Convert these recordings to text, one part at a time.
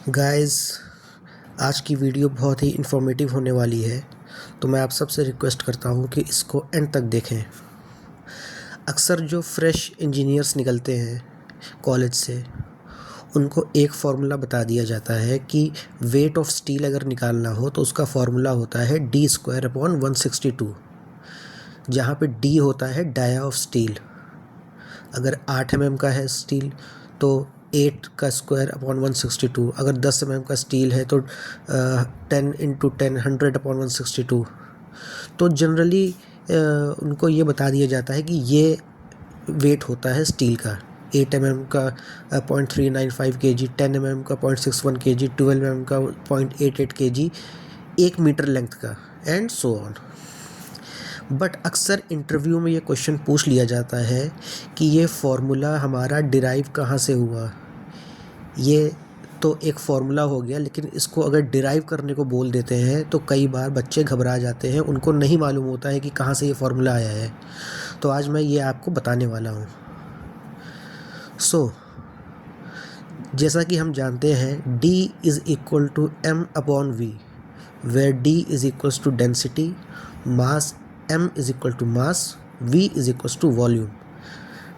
Guys, आज की video बहुत ही इन्फॉर्मेटिव होने वाली है, तो मैं आप सबसे रिक्वेस्ट करता हूँ कि इसको एंड तक देखें। अक्सर जो फ्रेश इंजीनियर्स निकलते हैं कॉलेज से, उनको एक फार्मूला बता दिया जाता है कि वेट ऑफ स्टील अगर निकालना हो तो उसका फार्मूला होता है D²/162, जहाँ पे D होता है डाया ऑफ स्टील। अगर 8 mm का है स्टील तो 8 का स्क्वायर अपॉन 162। अगर 10 mm का स्टील है तो 10 × 10 100/162। तो जनरली उनको ये बता दिया जाता है कि ये वेट होता है स्टील का। 8 mm का 0.395 kg, 10 mm का 0.61 kg, 12 mm का 0.88 kg, 1 मीटर लेंथ का, एंड सो ऑन। बट अक्सर इंटरव्यू में ये क्वेश्चन पूछ लिया जाता है कि ये फार्मूला हमारा डिराइव कहाँ से हुआ। ये तो एक फार्मूला हो गया, लेकिन इसको अगर डिराइव करने को बोल देते हैं तो कई बार बच्चे घबरा जाते हैं, उनको नहीं मालूम होता है कि कहाँ से ये फार्मूला आया है। तो आज मैं ये आपको बताने वाला हूँ। जैसा कि हम जानते हैं D = m/v, where D = density, mass m = mass, v = volume.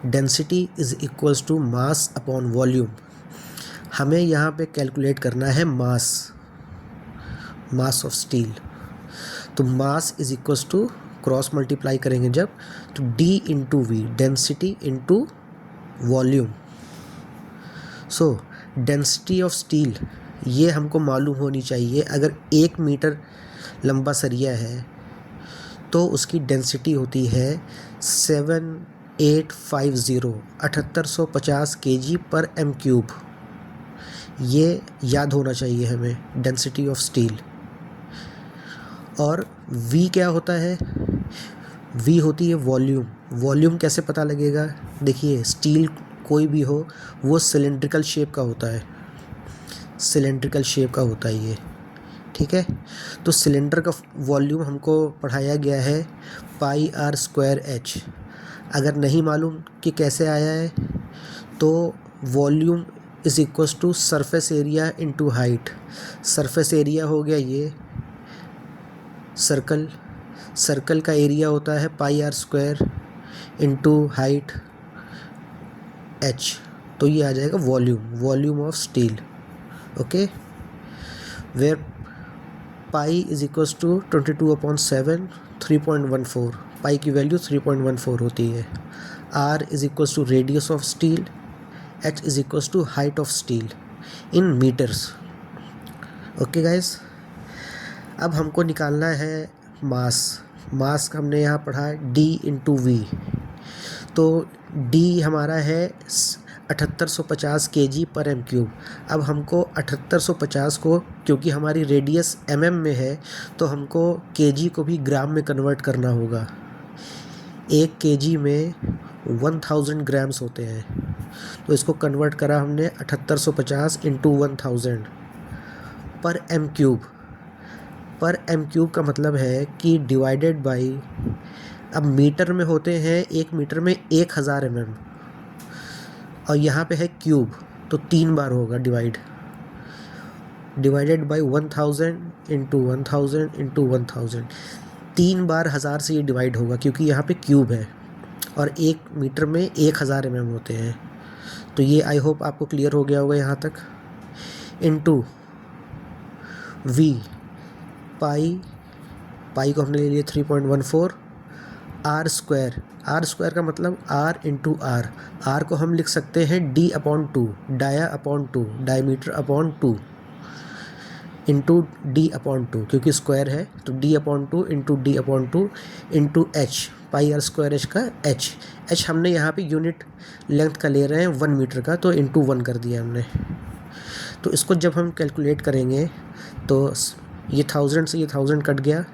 Density = mass upon volume. हमें यहाँ पे कैलकुलेट करना है मास ऑफ स्टील। तो मास = क्रॉस मल्टीप्लाई करेंगे जब, तो D × v, density × volume. Density of steel ये हमको मालूम होनी चाहिए। अगर 1 मीटर लंबा सरिया है तो उसकी डेंसिटी होती है 7850 kg/m³। ये याद होना चाहिए हमें, डेंसिटी ऑफ स्टील। और V क्या होता है? V होती है वॉल्यूम। वॉल्यूम कैसे पता लगेगा? देखिए, स्टील कोई भी हो वो सिलेंड्रिकल शेप का होता है, ये, ठीक है। तो सिलेंडर का वॉल्यूम हमको पढ़ाया गया है πr²h। अगर नहीं मालूम कि कैसे आया है तो volume = surface area × height. Surface area हो गया ये सर्कल का एरिया होता है πr² × हाइट h। तो ये आ जाएगा volume of steel. Okay, where pi = 22/7, 3.14। Pi की वैल्यू 3.14 होती है। r = radius of steel, h = height of steel in metres. Okay guys, अब हमको निकालना है मास का। हमने यहाँ पढ़ा है D × v। तो D हमारा है 7850 kg/m³। अब हमको 7850 को, क्योंकि हमारी रेडियस mm में है, तो हमको kg को भी ग्राम में कन्वर्ट करना होगा। 1 kg में 1000 ग्राम्स होते हैं, तो इसको कन्वर्ट करा हमने 7850 × 1000 पर m³ का मतलब है कि डिवाइडेड बाई, अब मीटर में होते हैं, 1 मीटर में 1000 mm, और यहाँ पे है क्यूब, तो 3 बार होगा डिवाइडेड बाई 1000 × 1000 × 1000। 3 बार 1000 से ये डिवाइड होगा, क्योंकि यहाँ पे क्यूब है और 1 मीटर में 1000 mm होते हैं। तो ये आई होप आपको क्लियर हो गया होगा यहाँ तक। इनटू v, पाई को हमने ले लिया 3.14। r² का मतलब r × r को हम लिख सकते हैं D/2, डायमीटर/2 इंटू D/2, क्योंकि स्क्वायर है तो D/2 into D/2 into h, πr²h का h हमने यहाँ पे यूनिट लेंथ का ले रहे हैं 1 मीटर का, तो इंटू 1 कर दिया हमने। तो इसको जब हम कैलकुलेट करेंगे तो ये 1000 से ये 1000 कट गया,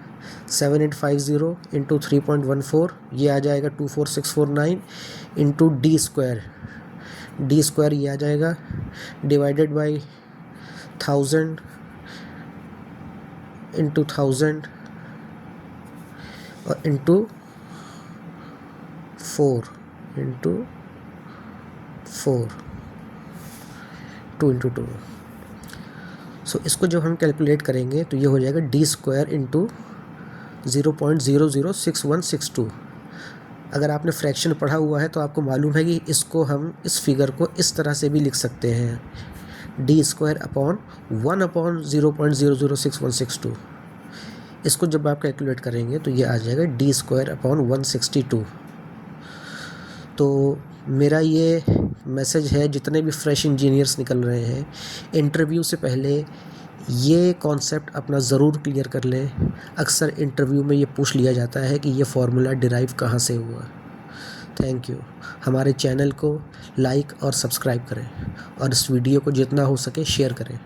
7850 इंटू 3.14, ये आ जाएगा 24649 इंटू D² ये आ जाएगा, डिवाइडेड बाई 1000 इंटू 1000 और इंटू 4 2 × 2। सो इसको जब हम कैलकुलेट करेंगे तो ये हो जाएगा डी स्क्वायर इंटू 0.006162। अगर आपने फ्रैक्शन पढ़ा हुआ है तो आपको मालूम है कि इसको हम इस फिगर को इस तरह से भी लिख सकते हैं, डी स्क्वायर अपॉन 1/0.006162। इसको जब आप कैलकुलेट करेंगे तो ये आ जाएगा डी स्क्वायर अपॉन 162। तो मेरा ये मैसेज है जितने भी फ्रेश इंजीनियर्स निकल रहे हैं, इंटरव्यू से पहले ये कॉन्सेप्ट अपना ज़रूर क्लियर कर लें। अक्सर इंटरव्यू में ये पूछ लिया जाता है कि ये फार्मूला डिराइव कहाँ से हुआ। Thank you. हमारे चैनल को लाइक और सब्सक्राइब करें और इस वीडियो को जितना हो सके शेयर करें।